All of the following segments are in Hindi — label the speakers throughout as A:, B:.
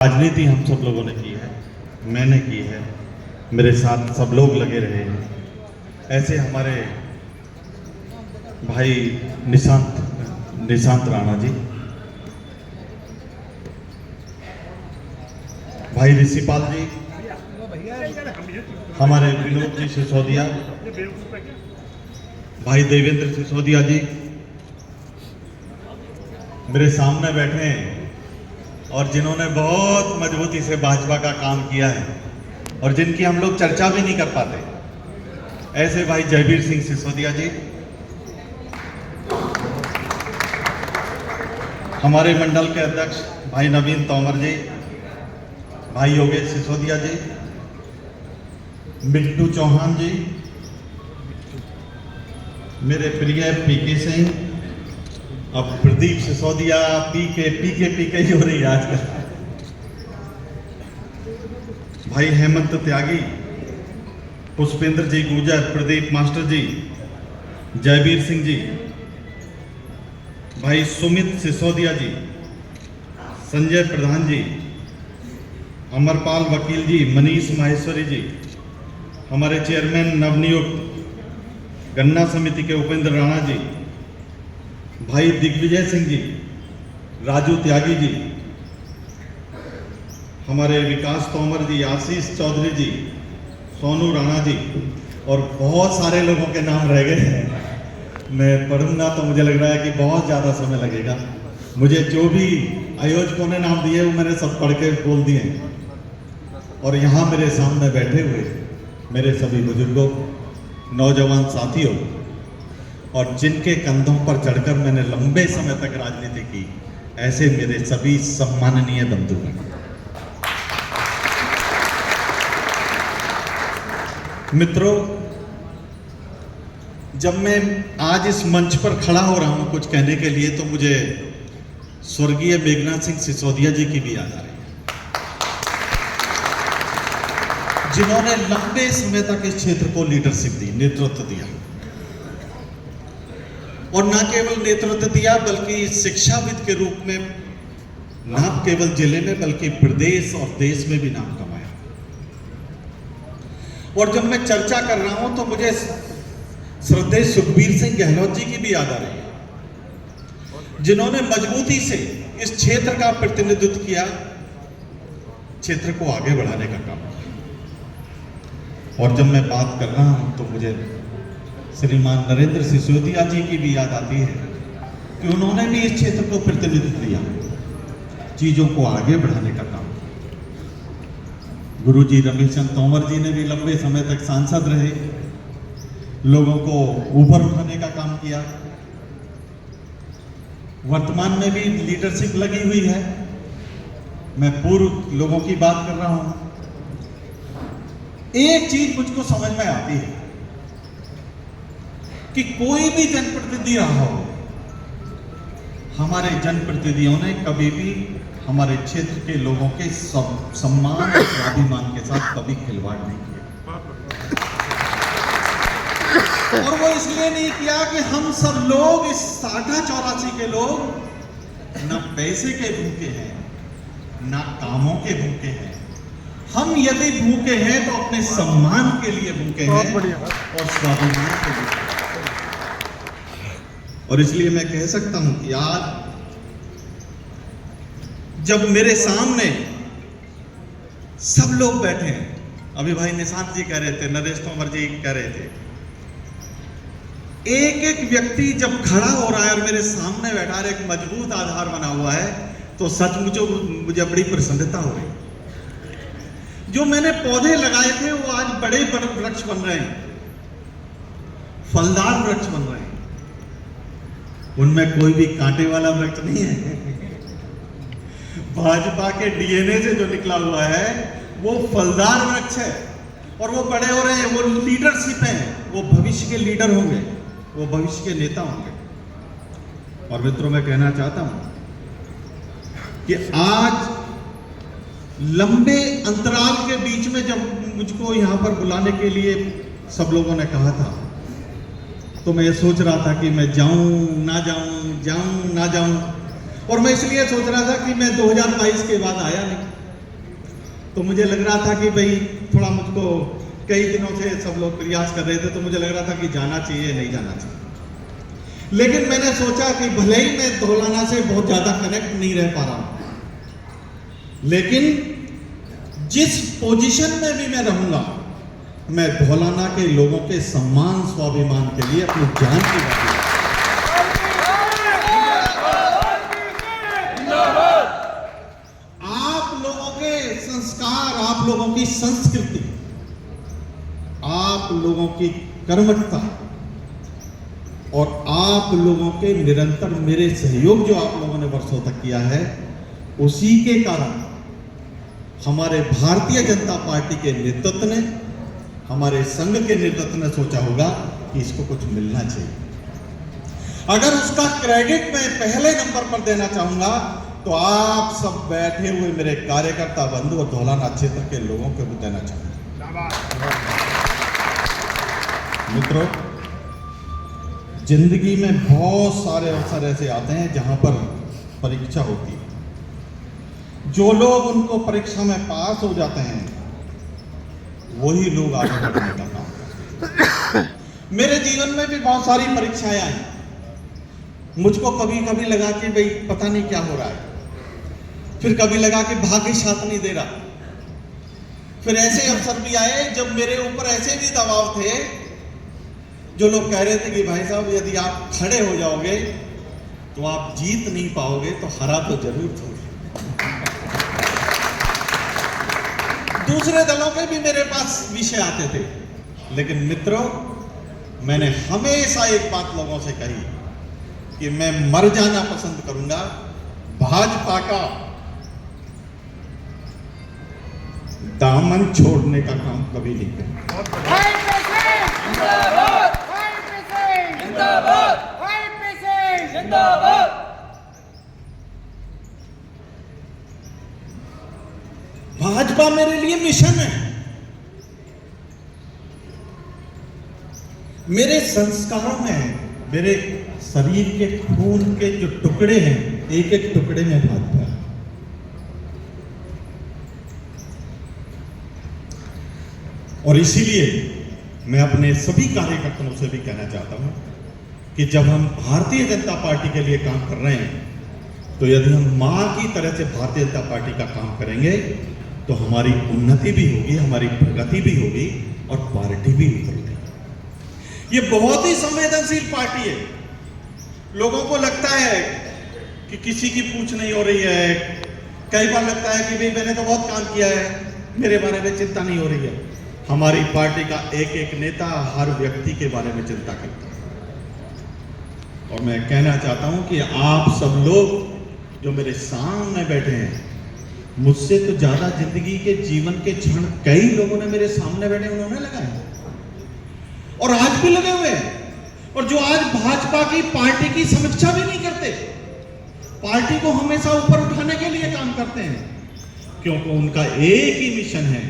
A: राजनीति हम सब लोगों ने की है, मैंने की है, मेरे साथ सब लोग लगे रहे हैं। ऐसे हमारे भाई निशांत राणा जी, भाई ऋषिपाल जी, हमारे विनोद जी सिसोदिया, भाई देवेंद्र सिसोदिया जी मेरे सामने बैठे हैं और जिन्होंने बहुत मजबूती से भाजपा का काम किया है और जिनकी हम लोग चर्चा भी नहीं कर पाते, ऐसे भाई जयवीर सिंह सिसोदिया जी, हमारे मंडल के अध्यक्ष भाई नवीन तोमर जी, भाई योगेश सिसोदिया जी, मिट्टू चौहान जी, मेरे प्रिय पीके सिंह, अब प्रदीप सिसोदिया, पीके ही हो रही है आजकल, भाई हेमंत त्यागी, पुष्पेंद्र जी गुजर, प्रदीप मास्टर जी, जयवीर सिंह जी, भाई सुमित सिसोदिया जी, संजय प्रधान जी, अमरपाल वकील जी, मनीष माहेश्वरी जी, हमारे चेयरमैन नवनियुक्त गन्ना समिति के उपेंद्र राणा जी, भाई दिग्विजय सिंह जी, राजू त्यागी जी, हमारे विकास तोमर जी, आशीष चौधरी जी, सोनू राणा जी, और बहुत सारे लोगों के नाम रह गए हैं। मैं पढ़ूंगा तो मुझे लग रहा है कि बहुत ज़्यादा समय लगेगा। मुझे जो भी आयोजकों ने नाम दिए वो मैंने सब पढ़ के बोल दिए हैं। और यहाँ मेरे सामने बैठे हुए मेरे सभी बुजुर्गों, नौजवान साथियों, और जिनके कंधों पर चढ़कर मैंने लंबे समय तक राजनीति की, ऐसे मेरे सभी सम्माननीय बंधुगण, मित्रों, जब मैं आज इस मंच पर खड़ा हो रहा हूं कुछ कहने के लिए, तो मुझे स्वर्गीय मेघनाथ सिंह सिसोदिया जी की भी याद आ रही है, जिन्होंने लंबे समय तक इस क्षेत्र को लीडरशिप दी, नेतृत्व दिया, और न केवल नेतृत्व दिया बल्कि शिक्षाविद के रूप में न केवल जिले में बल्कि प्रदेश और देश में भी नाम कमाया। और जब मैं चर्चा कर रहा हूं तो मुझे श्रद्धेय सुखबीर सिंह गहलोत जी की भी याद आ रही है, जिन्होंने मजबूती से इस क्षेत्र का प्रतिनिधित्व किया, क्षेत्र को आगे बढ़ाने का काम किया। और जब मैं बात कर रहा हूं तो मुझे श्रीमान नरेंद्र सिसोदिया जी की भी याद आती है कि उन्होंने भी इस क्षेत्र को प्रतिनिधित्व दिया, चीजों को आगे बढ़ाने का काम किया। गुरुजी रमेश चंद तोमर जी ने भी लंबे समय तक सांसद रहे, लोगों को ऊपर उठाने का काम किया। वर्तमान में भी लीडरशिप लगी हुई है। मैं पूर्व लोगों की बात कर रहा हूं। एक चीज मुझको समझ में आती है कि कोई भी जनप्रतिनिधि रहा हो, हमारे जनप्रतिनिधियों ने कभी भी हमारे क्षेत्र के लोगों के सम्मान और स्वाभिमान के साथ कभी खिलवाड़ नहीं किया। और वो इसलिए नहीं किया कि हम सब लोग इस 84 के लोग न पैसे के भूखे हैं, न कामों के भूखे हैं। हम यदि भूखे हैं तो अपने सम्मान के लिए भूखे हैं और स्वाभिमान के लिए। और इसलिए मैं कह सकता हूं कि आज जब मेरे सामने सब लोग बैठे हैं, अभी भाई निशांत जी कह रहे थे, नरेश तोमर जी कह रहे थे, एक एक व्यक्ति जब खड़ा हो रहा है और मेरे सामने बैठा है, एक मजबूत आधार बना हुआ है, तो सचमुच मुझे बड़ी प्रसन्नता हो रही। जो मैंने पौधे लगाए थे वो आज बड़े वृक्ष बन रहे हैं, फलदार वृक्ष बन रहे हैं। उनमें कोई भी कांटे वाला वृक्ष नहीं है। भाजपा के डीएनए से जो निकला हुआ है वो फलदार वृक्ष है और वो बड़े हो रहे हैं, वो लीडरशिप है, वो भविष्य के लीडर होंगे, वो भविष्य के नेता होंगे। और मित्रों, मैं कहना चाहता हूं कि आज लंबे अंतराल के बीच में जब मुझको यहां पर बुलाने के लिए सब लोगों ने कहा था, तो मैं ये सोच रहा था कि मैं जाऊं ना जाऊं, जाऊं ना जाऊं। और मैं इसलिए सोच रहा था कि मैं 2022 के बाद आया नहीं, तो मुझे लग रहा था कि भाई थोड़ा मुझको कई दिनों से सब लोग प्रयास कर रहे थे, तो मुझे लग रहा था कि जाना चाहिए नहीं जाना चाहिए। लेकिन मैंने सोचा कि भले ही मैं धौलाना से बहुत ज्यादा कनेक्ट नहीं रह पा रहा हूं, लेकिन जिस पोजीशन में भी मैं रहूंगा, मैं धौलाना के लोगों के सम्मान स्वाभिमान के लिए अपनी जान की बात। आप लोगों के संस्कार, आप लोगों की संस्कृति, आप लोगों की कर्मठता और आप लोगों के निरंतर मेरे सहयोग जो आप लोगों ने वर्षों तक किया है, उसी के कारण हमारे भारतीय जनता पार्टी के नेतृत्व ने, हमारे संघ के नेतृत्व ने सोचा होगा कि इसको कुछ मिलना चाहिए। अगर उसका क्रेडिट मैं पहले नंबर पर देना चाहूंगा तो आप सब बैठे हुए मेरे कार्यकर्ता बंधु और धौलाना क्षेत्र के लोगों को भी देना चाहूंगा। मित्रों, जिंदगी में बहुत सारे अवसर ऐसे आते हैं जहां पर परीक्षा होती है। जो लोग उनको परीक्षा में पास हो जाते हैं वही लोग आगे बढ़ने का काम करते हैं। मेरे जीवन में भी बहुत सारी परीक्षाएं आई। मुझको कभी कभी लगा कि भाई पता नहीं क्या हो रहा है, फिर कभी लगा कि भाग्य साथ नहीं दे रहा। फिर ऐसे अवसर भी आए जब मेरे ऊपर ऐसे भी दबाव थे, जो लोग कह रहे थे कि भाई साहब यदि आप खड़े हो जाओगे तो आप जीत नहीं पाओगे, तो हरा तो जरूर होगे। दूसरे दलों के भी मेरे पास विषय आते थे, लेकिन मित्रों, मैंने हमेशा एक बात लोगों से कही कि मैं मर जाना पसंद करूंगा, भाजपा का दामन छोड़ने का काम कभी नहीं करूंगा। भाजपा मेरे लिए मिशन है। मेरे संस्कारों में, मेरे शरीर के खून के जो टुकड़े हैं, एक एक टुकड़े में भाजपा है। और इसीलिए मैं अपने सभी कार्यकर्ताओं से भी कहना चाहता हूं कि जब हम भारतीय जनता पार्टी के लिए काम कर रहे हैं, तो यदि हम मां की तरह से भारतीय जनता पार्टी का काम करेंगे तो हमारी उन्नति भी होगी, हमारी प्रगति भी होगी और पार्टी भी उभरेगी। ये बहुत ही संवेदनशील पार्टी है। लोगों को लगता है कि किसी की पूछ नहीं हो रही है, कई बार लगता है कि भाई मैंने तो बहुत काम किया है, मेरे बारे में चिंता नहीं हो रही है। हमारी पार्टी का एक एक नेता हर व्यक्ति के बारे में चिंता करता है। और मैं कहना चाहता हूं कि आप सब लोग जो मेरे सामने बैठे हैं, मुझसे तो ज्यादा जिंदगी के जीवन के क्षण कई लोगों ने मेरे सामने बैठे उन्होंने लगाए और आज भी लगे हुए हैं, और जो आज भाजपा की पार्टी की समीक्षा भी नहीं करते, पार्टी को हमेशा ऊपर उठाने के लिए काम करते हैं, क्योंकि उनका एक ही मिशन है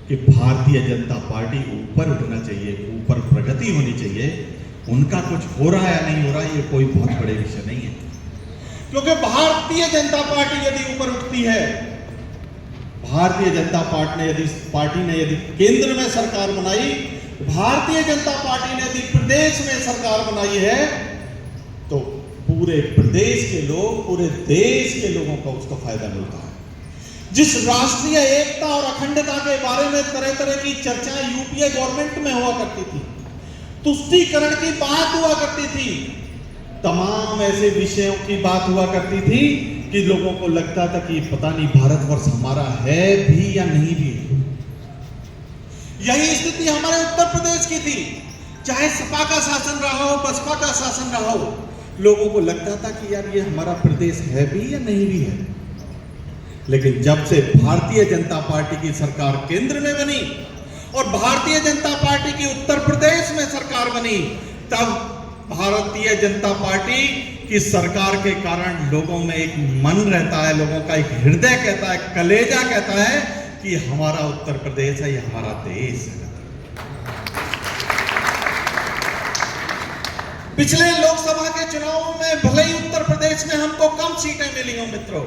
A: कि भारतीय जनता पार्टी ऊपर उठना चाहिए, ऊपर प्रगति होनी चाहिए। उनका कुछ हो रहा है या नहीं हो रहा है, ये कोई बहुत बड़े विषय नहीं है, क्योंकि भारतीय जनता पार्टी यदि ऊपर उठती है, भारतीय जनता पार्टी ने यदि केंद्र में सरकार बनाई, भारतीय जनता पार्टी ने यदि प्रदेश में सरकार बनाई है, तो पूरे प्रदेश के लोग, पूरे देश के लोगों को उसका फायदा मिलता है। जिस राष्ट्रीय एकता और अखंडता के बारे में तरह तरह की चर्चाएं यूपीए गवर्नमेंट में हुआ करती थी, तुष्टीकरण की बात हुआ करती थी, तमाम ऐसे विषयों की बात हुआ करती थी कि लोगों को लगता था कि पता नहीं भारतवर्ष हमारा है भी या नहीं भी। यही स्थिति हमारे उत्तर प्रदेश की थी। चाहे सपा का शासन रहा हो, बसपा का शासन रहा हो, लोगों को लगता था कि यार ये हमारा प्रदेश है भी या नहीं भी है। लेकिन जब से भारतीय जनता पार्टी की सरकार केंद्र में बनी और भारतीय जनता पार्टी की उत्तर प्रदेश में सरकार बनी, तब भारतीय जनता पार्टी की सरकार के कारण लोगों में एक मन रहता है, लोगों का एक हृदय कहता है, कलेजा कहता है कि हमारा उत्तर प्रदेश है, ये हमारा देश है। पिछले लोकसभा के चुनावों में भले ही उत्तर प्रदेश में हमको कम सीटें मिली हो मित्रों,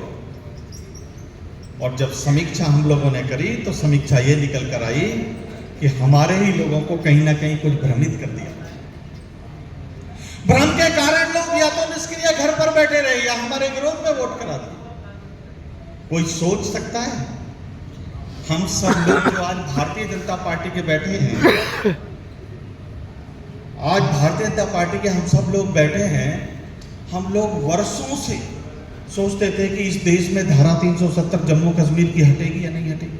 A: और जब समीक्षा हम लोगों ने करी तो समीक्षा ये निकल कर आई कि हमारे ही लोगों को कहीं ना कहीं कुछ भ्रमित कर दिया। भ्रम के कारण लोग या तो निष्क्रिय घर पर बैठे रहे या हमारे विरोध में वोट करा दिए। कोई सोच सकता है हम सब लोग जो आज भारतीय जनता पार्टी के बैठे हैं, आज भारतीय जनता पार्टी के हम सब लोग बैठे हैं, हम लोग वर्षों से सोचते थे कि इस देश में धारा 370 जम्मू कश्मीर की हटेगी या नहीं हटेगी।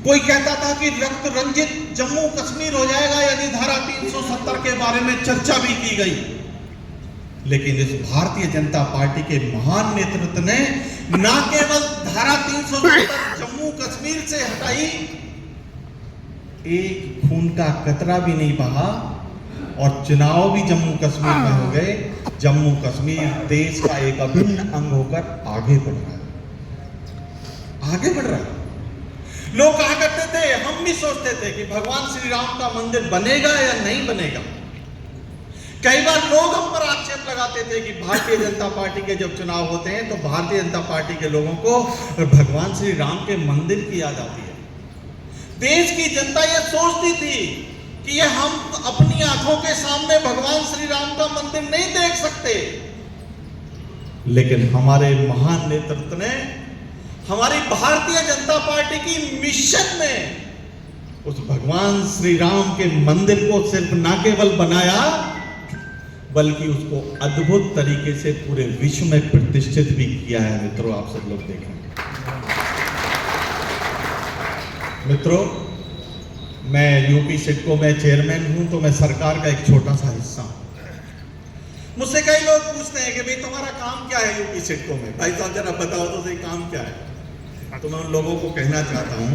A: कोई कहता था कि रक्त रंजित जम्मू कश्मीर हो जाएगा यदि धारा 370 के बारे में चर्चा भी की गई। लेकिन इस भारतीय जनता पार्टी के महान नेतृत्व ने न केवल धारा 370 जम्मू कश्मीर से हटाई, एक खून का कतरा भी नहीं बहा और चुनाव भी जम्मू कश्मीर में हो गए। जम्मू कश्मीर देश का एक अभिन्न अंग होकर आगे बढ़ रहा है, आगे बढ़ रहा है। लोग कहा करते थे, हम भी सोचते थे कि भगवान श्री राम का मंदिर बनेगा या नहीं बनेगा। कई बार लोग हम पर आक्षेप लगाते थे कि भारतीय जनता पार्टी के जब चुनाव होते हैं तो भारतीय जनता पार्टी के लोगों को भगवान श्री राम के मंदिर की याद आती है। देश की जनता यह सोचती थी कि ये हम अपनी आंखों के सामने भगवान श्री राम का मंदिर नहीं देख सकते। लेकिन हमारे महान नेतृत्व ने हमारी भारतीय जनता पार्टी की मिशन में उस भगवान श्री राम के मंदिर को सिर्फ न केवल बनाया बल्कि उसको अद्भुत तरीके से पूरे विश्व में प्रतिष्ठित भी किया है। मित्रों, आप सब लोग देखें। मित्रों, मैं यूपी सिडको में चेयरमैन हूं तो मैं सरकार का एक छोटा सा हिस्सा हूं। मुझसे कई लोग पूछते हैं कि भाई तुम्हारा काम क्या है यूपी सिडको में, भाई साहब जरा बताओ तो सही काम क्या है। तो मैं उन लोगों को कहना चाहता हूं,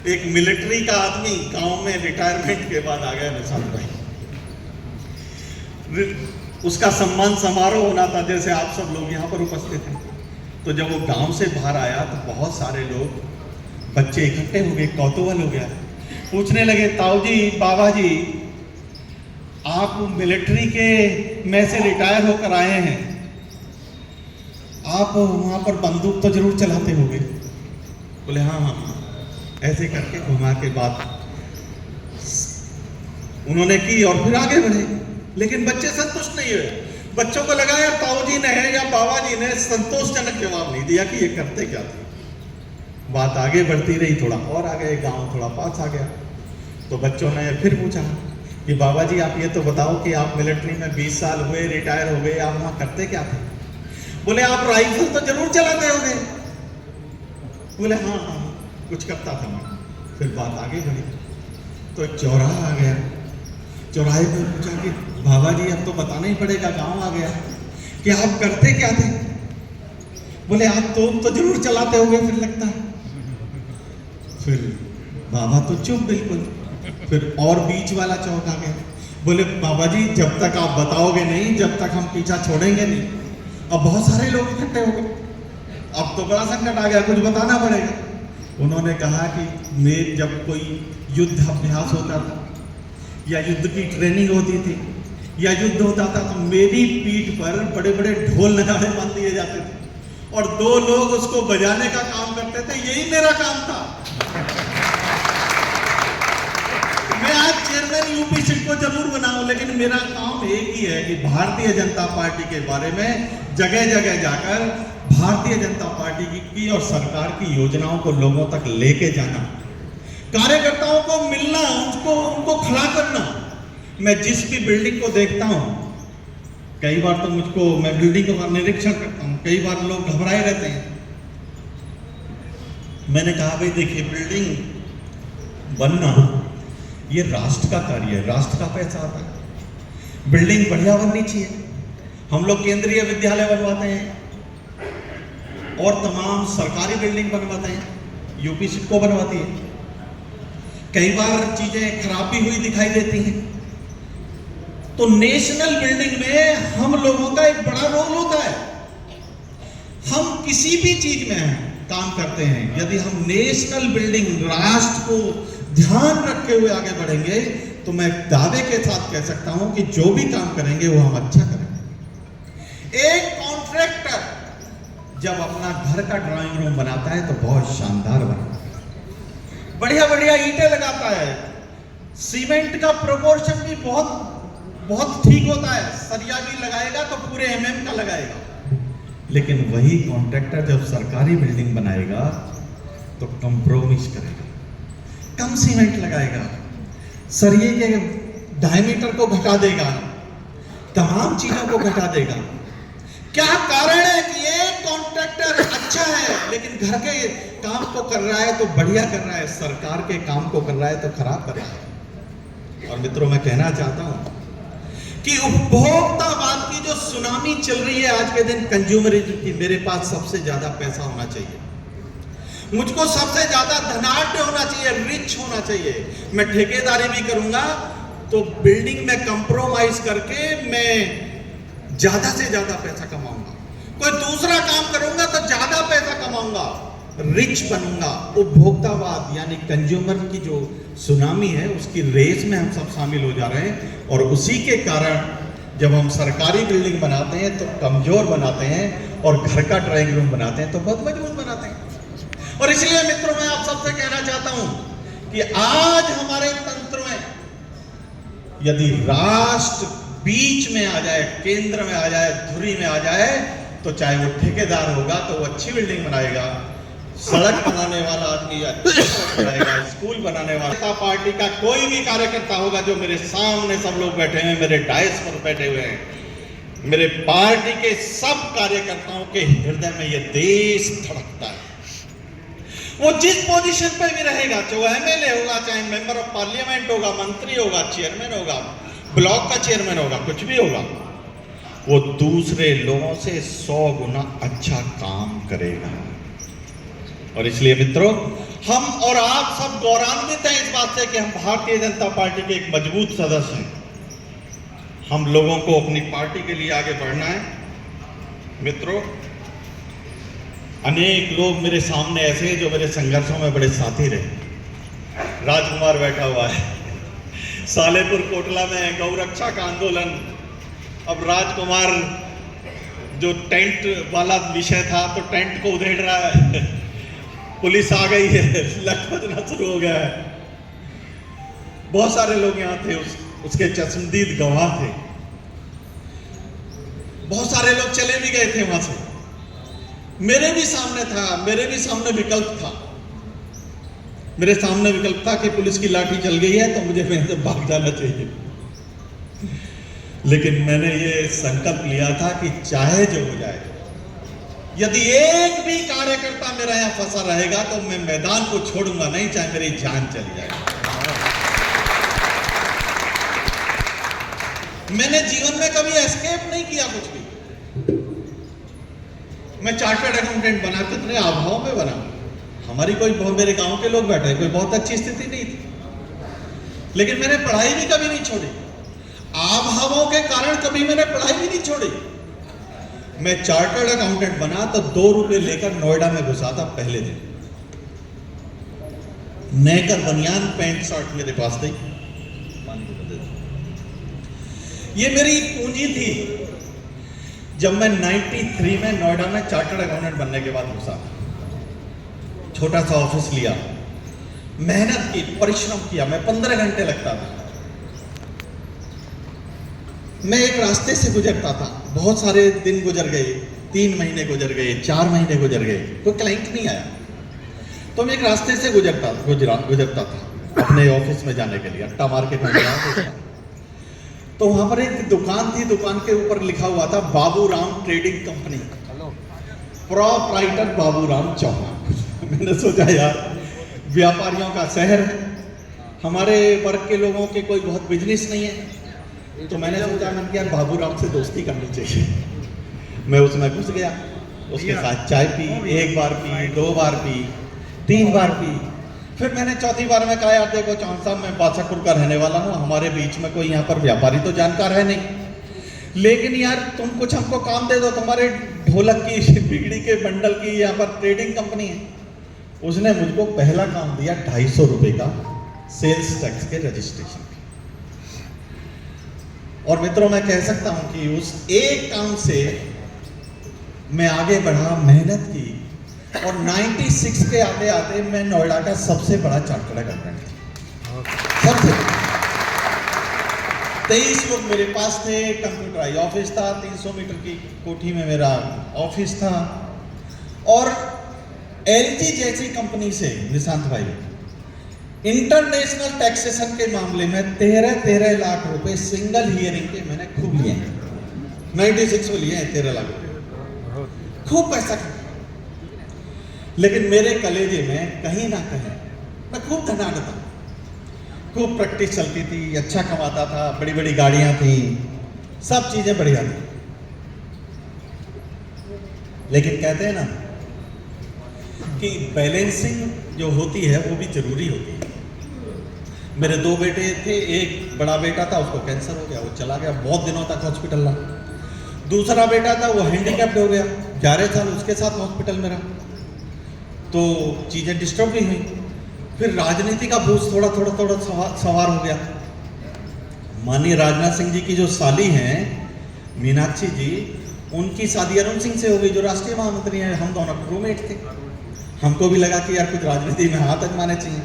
A: एक मिलिट्री का आदमी गांव में रिटायरमेंट के बाद आ गया निशांत भाई, उसका सम्मान समारोह होना था जैसे आप सब लोग यहाँ पर उपस्थित हैं। तो जब वो गांव से बाहर आया तो बहुत सारे लोग, बच्चे इकट्ठे हो गए, कौतूहल हो गया, पूछने लगे, ताऊ जी, बाबा जी, आप मिलिट्री के में से रिटायर होकर आए हैं, आप वहां पर बंदूक तो जरूर चलाते होंगे। बोले हाँ हाँ। ऐसे करके घुमा के बात उन्होंने की और फिर आगे बढ़े। लेकिन बच्चे संतुष्ट नहीं हुए। बच्चों को लगा यार ताऊ जी ने या बाबा जी ने संतोषजनक जवाब नहीं दिया कि ये करते क्या थे। बात आगे बढ़ती रही, थोड़ा और आ गए, गांव थोड़ा पास आ गया। तो बच्चों ने फिर पूछा कि बाबा जी आप ये तो बताओ कि आप मिलिट्री में 20 साल हुए, रिटायर हो गए, आप वहां करते क्या थे। बोले आप राइफल तो जरूर चलाते होंगे। बोले हाँ हाँ कुछ करता था मैं। फिर बात आगे बढ़ी तो एक चौराहा आ गया। चौराहे पर पूछा कि बाबा जी अब तो बताना ही पड़ेगा, गांव आ गया, कि आप करते क्या थे। बोले आप तो जरूर चलाते होंगे फिर लगता है। फिर बाबा तो चुप बिल्कुल। फिर और बीच वाला चौक आ गया। बोले बाबा जी जब तक आप बताओगे नहीं, जब तक हम पीछा छोड़ेंगे नहीं। अब बहुत सारे लोग इकट्ठे हो गए, अब तो बड़ा संकट आ गया, कुछ बताना पड़ेगा। उन्होंने कहा कि मैं जब कोई युद्ध अभ्यास होता था या युद्ध की ट्रेनिंग होती थी या युद्ध होता था तो मेरी पीठ पर बड़े बड़े ढोल नगाड़े बांध दिए जाते थे और 2 लोग उसको बजाने का काम करते थे। यही मेरा काम था। मैं आज चेयरमैन यूपी सिडको जरूर बनाऊं, लेकिन मेरा काम एक ही है कि भारतीय जनता पार्टी के बारे में जगह जगह जाकर भारतीय जनता पार्टी की और सरकार की योजनाओं को लोगों तक लेके जाना, कार्यकर्ताओं को मिलना, उनको खड़ा करना। मैं जिस भी बिल्डिंग को देखता हूं, कई बार तो मैं बिल्डिंग का निरीक्षण करता हूं, कई बार लोग घबराए रहते हैं। मैंने कहा भाई देखिए, बिल्डिंग बनना ये राष्ट्र का कार्य है, राष्ट्र का पैसा आता है। बिल्डिंग बढ़िया बननी चाहिए। हम लोग केंद्रीय विद्यालय बनवाते हैं और तमाम सरकारी बिल्डिंग बनवाते हैं, यूपी सिडको बनवाती है। कई बार चीजें खराब भी हुई दिखाई देती हैं। तो नेशनल बिल्डिंग में हम लोगों का एक बड़ा रोल होता है। हम किसी भी चीज में काम करते हैं, यदि हम नेशनल बिल्डिंग, राष्ट्र को ध्यान रखे हुए आगे बढ़ेंगे तो मैं दावे के साथ कह सकता हूं कि जो भी काम करेंगे वो हम अच्छा करेंगे। एक कॉन्ट्रैक्टर जब अपना घर का ड्राइंग रूम बनाता है तो बहुत शानदार बनाता है, बढ़िया बढ़िया ईंटें लगाता है, सीमेंट का प्रोपोर्शन भी बहुत बहुत ठीक होता है, सरिया भी लगाएगा तो पूरे एमएम का लगाएगा। लेकिन वही कॉन्ट्रैक्टर जब सरकारी बिल्डिंग बनाएगा तो कंप्रोमाइज करेगा, कम सीमेंट लगाएगा, सरिये के डायमीटर को घटा देगा, तमाम चीजों को घटा देगा। क्या कारण है कि एक कॉन्ट्रैक्टर अच्छा है लेकिन घर के काम को कर रहा है तो बढ़िया कर रहा है, सरकार के काम को कर रहा है तो खराब कर रहा है। और मित्रों, मैं कहना चाहता हूं कि उपभोक्तावाद की जो सुनामी चल रही है आज के दिन, कंज्यूमरिज्म की, मेरे पास सबसे ज्यादा पैसा होना चाहिए, मुझको सबसे ज्यादा धनाढ्य होना चाहिए, रिच होना चाहिए, मैं ठेकेदारी भी करूंगा तो बिल्डिंग में कंप्रोमाइज करके मैं ज्यादा से ज्यादा पैसा कमाऊंगा, कोई दूसरा काम करूंगा तो ज्यादा पैसा कमाऊंगा, रिच बनूंगा। उपभोक्तावाद यानी कंज्यूमर की जो सुनामी है उसकी रेस में हम सब शामिल हो जा रहे हैं। और उसी के कारण जब हम सरकारी बिल्डिंग बनाते हैं तो कमजोर बनाते हैं और घर का ड्राइंग रूम बनाते हैं तो बहुत मजबूत बनाते हैं। और इसलिए मित्रों, मैं आप सबसे कहना चाहता हूं कि आज हमारे तंत्र में यदि राष्ट्र बीच में आ जाए, केंद्र में आ जाए, धुरी में आ जाए, तो चाहे वो ठेकेदार होगा तो वो अच्छी बिल्डिंग बनाएगा, सड़क बनाने वाला आदमी अच्छा बनाएगा, स्कूल बनाने वाला, पार्टी का कोई भी कार्यकर्ता होगा जो मेरे सामने सब लोग बैठे हैं, मेरे डायस पर बैठे हुए हैं, मेरे पार्टी के सब कार्यकर्ताओं के हृदय में ये देश धड़कता है। वो जिस पोजीशन पे भी रहेगा, चाहे वो एमएलए होगा, चाहे मेंबर ऑफ पार्लियामेंट होगा, मंत्री होगा, चेयरमैन होगा, ब्लॉक का चेयरमैन होगा, कुछ भी होगा, वो दूसरे लोगों से 100 गुना अच्छा काम करेगा। और इसलिए मित्रों, हम और आप सब गौरवान्वित हैं इस बात से कि हम भारतीय जनता पार्टी के एक मजबूत सदस्य हैं। हम लोगों को अपनी पार्टी के लिए आगे बढ़ना है। मित्रों, अनेक लोग मेरे सामने ऐसे हैं जो मेरे संघर्षों में बड़े साथी रहे। राजकुमार बैठा हुआ है, सालेपुर कोटला में गौरक्षा का आंदोलन, अब राजकुमार जो टेंट वाला विषय था तो टेंट को उधेड़ रहा है, पुलिस आ गई है, लठ बजना शुरू हो गया है। बहुत सारे लोग यहाँ थे, उसके चश्मदीद गवाह थे, बहुत सारे लोग चले भी गए थे वहां से। मेरे भी सामने था, मेरे भी सामने विकल्प था, मेरे सामने विकल्प था कि पुलिस की लाठी चल गई है तो मुझे वहीं से भाग जाना चाहिए। लेकिन मैंने ये संकल्प लिया था कि चाहे जो हो जाए, यदि एक भी कार्यकर्ता मेरा यहां फंसा रहेगा तो मैं मैदान को छोड़ूंगा नहीं, चाहे मेरी जान चली जाए। मैंने जीवन में कभी एस्केप नहीं किया कुछ भी। मैं चार्टर्ड अकाउंटेंट बना, कितने अभाव में बना, हमारी कोई मेरे गांव के लोग बैठे, कोई बहुत अच्छी स्थिति नहीं थी, लेकिन मैंने पढ़ाई भी कभी नहीं छोड़ी, अभावों के कारण कभी मैंने पढ़ाई भी नहीं छोड़ी। मैं चार्टर्ड अकाउंटेंट बना तो 2 रुपए लेकर नोएडा में घुसा था पहले दिन। नेकर बनियान पैंट शर्ट मेरे पास थी, ये मेरी पूंजी थी। जब मैं 93 में नोएडा में चार्टर्ड अकाउंटेंट बनने के बाद घुसा, छोटा सा ऑफिस लिया, मेहनत की, परिश्रम किया, मैं 15 घंटे लगता था। मैं एक रास्ते से गुजरता था, बहुत सारे दिन गुजर गए, 3 महीने गुजर गए, 4 महीने गुजर गए, कोई क्लाइंट नहीं आया, तो मैं एक रास्ते से गुजरता था अपने ऑफिस में जाने के लिए। अट्टा मार्केट में गया तो वहां पर एक दुकान थी, दुकान के ऊपर लिखा हुआ था Baburam trading company, proprietor Baburam Chauhan. मैंने सोचा यार, व्यापारियों का शहर है, हमारे वर्ग के लोगों के कोई बहुत बिजनेस नहीं है, तो मैंने सोचा मैंने यार बाबूराम से दोस्ती करनी चाहिए। मैं उसमें घुस गया, उसके साथ चाय पी, 1 बार पी, 2 बार पी, 3 बार पी, फिर मैंने 4थी बार में कहा यार देखो चौहान साहब, मैं बादशाहपुर का रहने वाला हूँ, हमारे बीच में कोई यहाँ पर व्यापारी तो जानकार है नहीं, लेकिन यार तुम कुछ हमको काम दे दो, तुम्हारे ढोलक की बिगड़ी के बंडल की यहाँ पर ट्रेडिंग कंपनी है। उसने मुझको पहला काम दिया 250 रुपए का सेल्स टैक्स के रजिस्ट्रेशन की। और मित्रों, मैं कह सकता हूं कि उस एक काम से मैं आगे बढ़ा, मेहनत की, और 96 के आते आते मैं नोएडा का सबसे बड़ा चार्टर्ड अकाउंटेंट था, सबसे। 23 लोग मेरे पास थे, कंप्यूटराइज ऑफिस था, 300 मीटर की कोठी में मेरा ऑफिस था, और एलजी जैसी कंपनी से निशांत भाई इंटरनेशनल टैक्सेशन के मामले में 13 लाख रुपए सिंगल हियरिंग के मैंने खूब लिए हैं। 96 में लिए हैं 13 लाख रुपए, खूब पैसा खर्चा। लेकिन मेरे कलेजे में कहीं ना कहीं मैं खूब धनाढ्य था, खूब प्रैक्टिस चलती थी, अच्छा कमाता था, बड़ी बड़ी गाड़ियां थी, सब चीजें बढ़िया थी। लेकिन कहते हैं ना कि बैलेंसिंग जो होती है वो भी जरूरी होती है। मेरे 2 बेटे थे, एक बड़ा बेटा था, उसको कैंसर हो गया, वो चला गया, बहुत दिनों तक हॉस्पिटल रहा। दूसरा बेटा था, वो हैंडीकैप्ड हो गया, 11 साल उसके साथ हॉस्पिटल में रहा, तो चीज़ें डिस्टर्ब भी हुई। फिर राजनीति का बोझ थोड़ा सवार हो गया। माननीय राजनाथ सिंह जी की जो साली हैं मीनाक्षी जी, उनकी शादी अरुण सिंह से हो गई, जो राष्ट्रीय महामंत्री हैं। हम दोनों रूममेट थे, हमको भी लगा कि यार कुछ राजनीति में हाथ आजमाने चाहिए।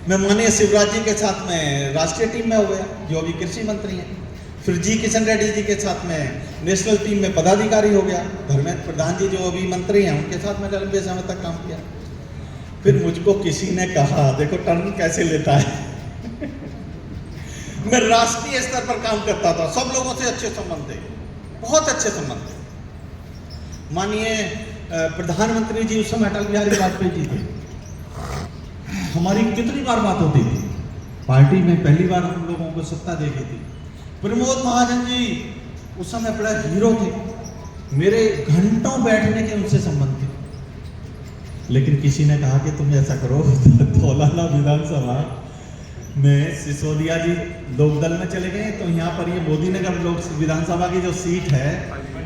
A: मैं माननीय शिवराज जी के साथ में राष्ट्रीय टीम में हो गया, जो अभी कृषि मंत्री हैं। फिर जी किशन रेड्डी जी के साथ में नेशनल टीम में पदाधिकारी हो गया। धर्मेंद्र प्रधान जी जो अभी मंत्री हैं, उनके साथ मैंने लंबे समय तक काम किया। फिर मुझको किसी ने कहा, देखो टर्न कैसे लेता है मैं राष्ट्रीय स्तर पर काम करता था, सब लोगों से अच्छे संबंध थे, बहुत अच्छे संबंध थे। माननीय प्रधानमंत्री जी उस समय अटल बिहारी वाजपेयी जी थे, हमारी कितनी बार बात होती थी, पार्टी में पहली बार हम लोगों को सत्ता देखी थी। प्रमोद महाजन जी उस समय बड़ा हीरो थे, मेरे घंटों बैठने के उनसे संबंध थे। लेकिन किसी ने कहा कि तुम ऐसा करो, धौलाला विधानसभा में सिसोदिया जी लोकदल में चले गए, तो यहाँ पर ये मोदी नगर लोक विधानसभा की जो सीट है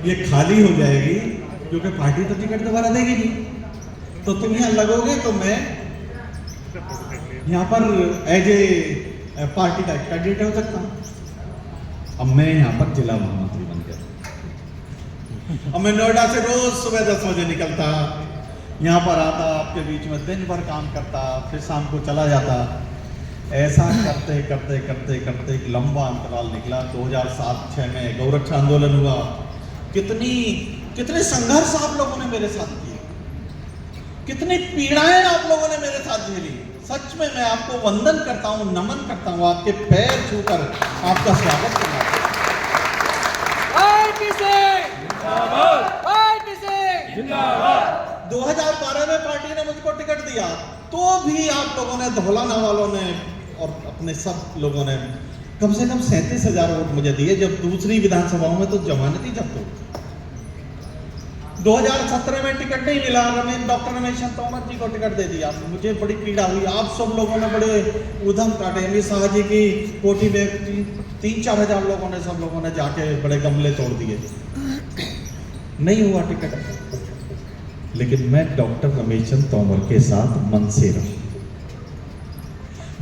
A: ये खाली हो जाएगी, क्योंकि पार्टी तो टिकट दोबारा देगी नहीं। तो तुम यहाँ लगोगे तो मैं यहाँ पर एज ए पार्टी का कैंडिडेट हो सकता हूँ। अब मैं यहाँ पर जिला महामंत्री बन गया। अब मैं नोएडा से रोज सुबह 10 बजे निकलता, यहाँ पर आता, आपके बीच में दिन भर काम करता, फिर शाम को चला जाता। ऐसा करते करते करते करते एक लंबा अंतराल निकला। 2007-06 में गौरक्षा आंदोलन हुआ। कितने संघर्ष आप लोगों ने मेरे साथ किए, कितनी पीड़ाएं आप लोगों ने मेरे साथ झेली। सच में मैं आपको वंदन करता हूँ, नमन करता हूँ, आपके पैर छूकर आपका स्वागत करता हूँ। 2012 में पार्टी ने मुझको टिकट दिया, तो भी आप लोगों ने, धौलाना वालों ने और अपने सब लोगों ने कम से कम 37,000 वोट मुझे दिए, जब दूसरी विधानसभाओं में तो जमानती जब्त हो। 2017 में टिकट नहीं मिला, डॉक्टर रमेश तोमर जी को टिकट दे दिया। मुझे बड़ी पीड़ा हुई। आप सब लोगों ने बड़े उधम काटे। अमित शाह जी की कोठी में 3-4 हजार लोगों ने, सब लोगों ने जाके बड़े गमले तोड़ दिए, नहीं हुआ टिकट। लेकिन मैं डॉक्टर रमेश तोमर के साथ मन से रहा।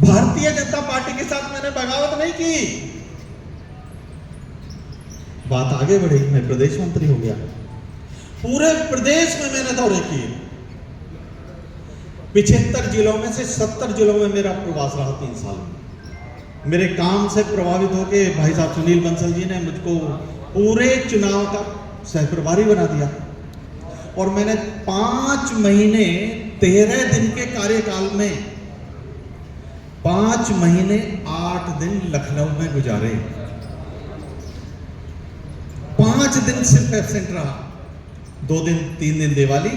A: भारतीय जनता पार्टी के साथ मैंने बगावत नहीं की। बात आगे बढ़ी, मैं प्रदेश मंत्री हो गया। पूरे प्रदेश में मैंने दौरे किए। 75 जिलों में से 70 जिलों में मेरा प्रवास रहा 3 साल। मेरे काम से प्रभावित होकर भाई साहब सुनील बंसल जी ने मुझको पूरे चुनाव का सहप्रभारी बना दिया, और मैंने 5 महीने 13 दिन के कार्यकाल में 5 महीने 8 दिन लखनऊ में गुजारे। 5 दिन सिर्फ एब्सेंट रहा। 2 दिन 3 दिन दिवाली,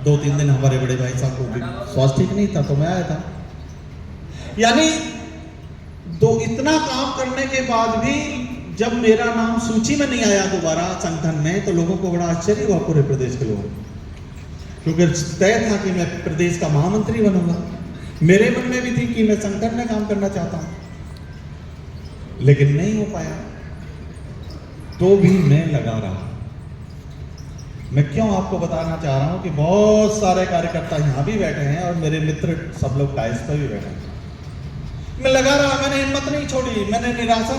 A: 2-3 दिन हमारे बड़े भाई साहब को भी स्वास्थ्य ठीक नहीं था, तो मैं आया था। यानी इतना काम करने के बाद भी जब मेरा नाम सूची में नहीं आया दोबारा संगठन में, तो लोगों को बड़ा आश्चर्य हुआ, पूरे प्रदेश के लोगों, क्योंकि तय था कि मैं प्रदेश का महामंत्री बनूंगा। मेरे मन में भी थी कि मैं संगठन में काम करना चाहता हूं, लेकिन नहीं हो पाया। तो भी मैं लगा रहा। मैं क्यों आपको बताना चाह रहा हूं कि बहुत सारे कार्यकर्ता यहां भी बैठे हैं और मेरे मित्र सब लोग टाइल्स पर भी बैठे हैं। मैं लगा रहा, मैंने हिम्मत नहीं छोड़ी, मैंने निराशा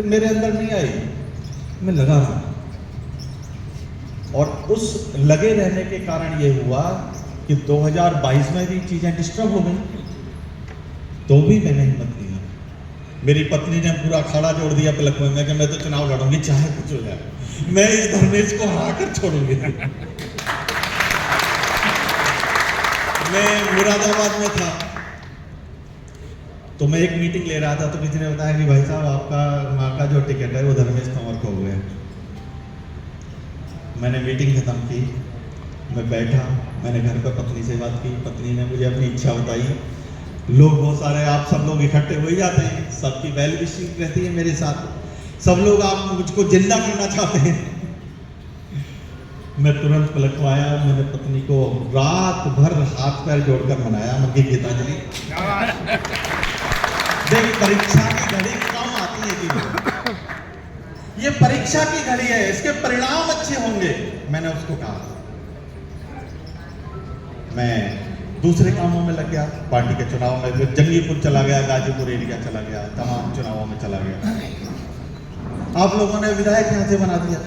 A: मेरे अंदर नहीं आई, मैं लगा रहा। और उस लगे रहने के कारण ये हुआ कि 2022 में भी चीज़ें डिस्टर्ब हो गई, तो भी मैंने हिम्मत नहीं। मेरी पत्नी ने पूरा अखाड़ा जोड़ दिया पलक में कि मैं तो चुनाव लड़ूंगी चाहे कुछ हो जाए, मैं इस धर्मेश को हरा कर छोड़ूंगी। मैं मुरादाबाद में था तो मैं एक मीटिंग ले रहा था, तो किसी ने बताया कि भाई साहब आपका माँ का जो टिकट है वो धर्मेश कंवर को हो गया। मैंने मीटिंग खत्म की, मैं बैठा, मैंने घर पर पत्नी से बात की, पत्नी ने मुझे अपनी इच्छा बताई। लोग बहुत सारे, आप सब लोग इकट्ठे हो ही जाते हैं, सबकी वेल विशिंग रहती है मेरे साथ, सब लोग आप मुझको जिंदा करना चाहते हैं। मैं तुरंत पलटवाया, मैंने पत्नी को रात भर हाथ पैर जोड़कर मनाया, मक्की गीतांजलि। देख, परीक्षा की घड़ी कम आती है कि ये परीक्षा की घड़ी है, इसके परिणाम अच्छे होंगे, मैंने उसको कहा। मैं दूसरे कामों में लग गया, पार्टी के चुनाव में, फिर जंगीपुर चला गया, गाजीपुर एरिया चला गया, तमाम चुनावों में चला गया। आप लोगों ने विधायक यहाँ से बना दिया।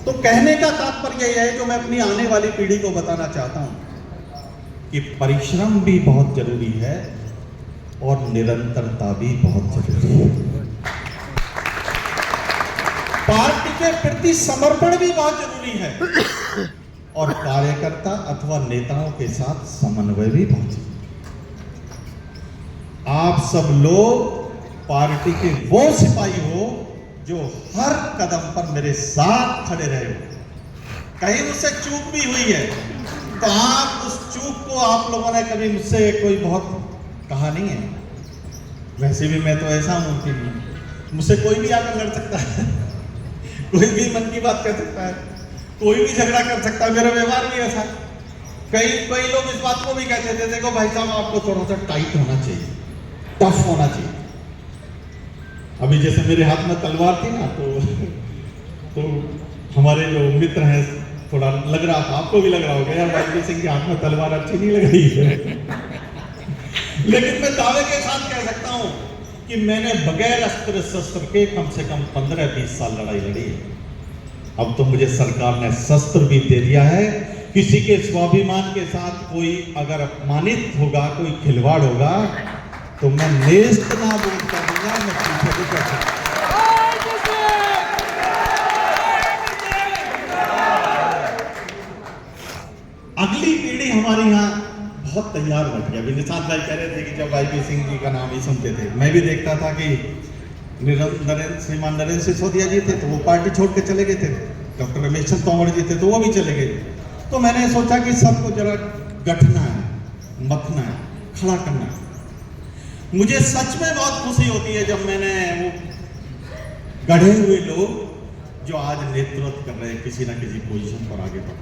A: तो कहने का तात्पर्य यह है, जो मैं अपनी आने वाली पीढ़ी को बताना चाहता हूं कि परिश्रम भी बहुत जरूरी है और निरंतरता भी बहुत जरूरी है। पार्टी के प्रति समर्पण भी बहुत जरूरी है और कार्यकर्ता अथवा नेताओं के साथ समन्वय भी बहुत जरूरी है। आप सब लोग पार्टी के वो सिपाही हो जो हर कदम पर मेरे साथ खड़े रहे हो। कहीं मुझसे चूक भी हुई है तो आप उस चूक को, आप लोगों ने कभी मुझसे कोई बहुत कहा नहीं है। वैसे भी मैं तो ऐसा हूं कि मुझसे कोई भी आकर लड़ सकता है, कोई भी मन की बात कर सकता है, कोई भी झगड़ा कर सकता है, मेरा व्यवहार भी ऐसा। कई लोग इस बात को भी कहते थे, देखो भाई साहब आपको थोड़ा सा टाइट होना चाहिए, टफ होना चाहिए। अभी जैसे मेरे हाथ में तलवार थी ना, तो हमारे जो मित्र हैं, थोड़ा लग रहा था, आपको भी लग रहा होगा यार वाजपेयी सिंह के हाथ में तलवार अच्छी नहीं लग रही है। लेकिन मैं दावे के साथ कह सकता हूं कि मैंने बगैर अस्त्र शस्त्र के कम से कम 15-20 साल लड़ाई लड़ी है। अब तो मुझे सरकार ने शस्त्र भी दे दिया है। किसी के स्वाभिमान के साथ कोई अगर अपमानित होगा, कोई खिलवाड़ होगा, तो मैं नेस्त नाबूद कर दूंगा, मैं पीछे भी कर सकता। अगली पीढ़ी हमारी यहाँ बहुत तैयार बैठी है। अभी निशांत भाई कह रहे थे कि जब वाईपी सिंह जी का नाम ही सुनते थे, मैं भी देखता था कि श्रीमान नरेंद्र सिसोदिया जी थे तो वो पार्टी छोड़ के चले गए थे, डॉक्टर रमेश चंद्र तोमर जी थे तो वो भी चले गए। तो मैंने सोचा कि सबको जरा गठना है, मथना है, खड़ा करना है। मुझे सच में बहुत खुशी होती है जब मैंने वो गढ़े हुए लोग जो आज नेतृत्व कर रहे हैं किसी न किसी पोजीशन पर आगे बढ़,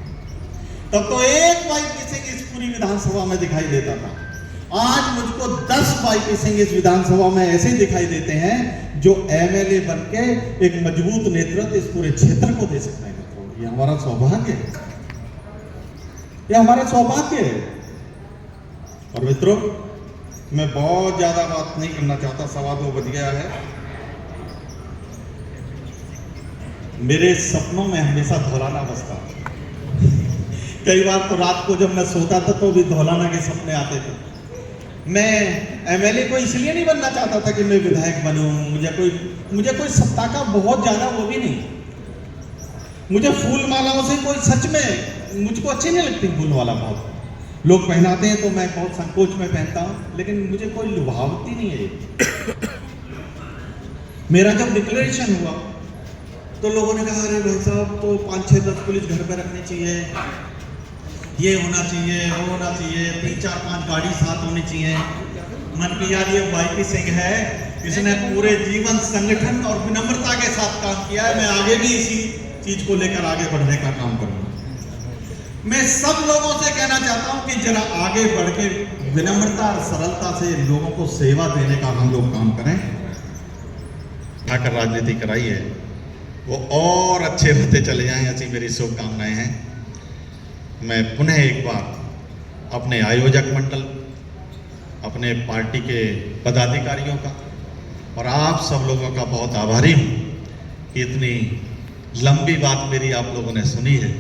A: तब तो एक वाईपी सिंह इस पूरी विधानसभा में दिखाई देता था। आज मुझको 10 वाईपी सिंह इस विधानसभा में ऐसे दिखाई देते हैं जो एमएलए बन के एक मजबूत नेतृत्व इस पूरे क्षेत्र को दे सकते हैं। ये हमारा सौभाग्य है, ये हमारा सौभाग्य है। और मित्रों, मैं बहुत ज्यादा बात नहीं करना चाहता, 2:15 बज गया है। मेरे सपनों में हमेशा धौलाना बसता। कई बार तो रात को जब मैं सोता था तो भी धौलाना के सपने आते थे। मैं एमएलए को इसलिए नहीं बनना चाहता था कि मैं विधायक बनूं, मुझे कोई सत्ता का बहुत ज्यादा वो भी नहीं। मुझे फूल मालाओं से कोई, सच में मुझको अच्छी नहीं लगती फूल माला। बहुत लोग पहनाते हैं तो मैं बहुत संकोच में पहनता हूं, लेकिन मुझे कोई लुभावती नहीं है। मेरा जब डिक्लेरेशन हुआ तो लोगों ने कहा, अरे भाई साहब तो 5-6-10 पुलिस घर पे रखनी चाहिए, ये होना चाहिए, वो होना चाहिए, 3-4-5 गाड़ी साथ होनी चाहिए। मन की यार, ये वाईपी सिंह है, इसने पूरे जीवन संगठन और विनम्रता के साथ काम किया है। मैं आगे भी इसी चीज को लेकर आगे बढ़ने का काम करूंगा। मैं सब लोगों से कहना चाहता हूं कि जरा आगे बढ़ के विनम्रता और सरलता से लोगों को सेवा देने का हम लोग काम करें। आकर राजनीति कराई है वो और अच्छे होते चले जाएं, ऐसी मेरी शुभकामनाएं हैं। मैं पुनः एक बार अपने आयोजक मंडल, अपने पार्टी के पदाधिकारियों का और आप सब लोगों का बहुत आभारी हूँ कि इतनी लंबी बात मेरी आप लोगों ने सुनी है।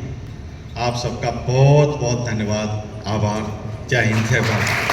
A: आप सबका बहुत बहुत धन्यवाद, आभार। जय हिंद, जय भारत।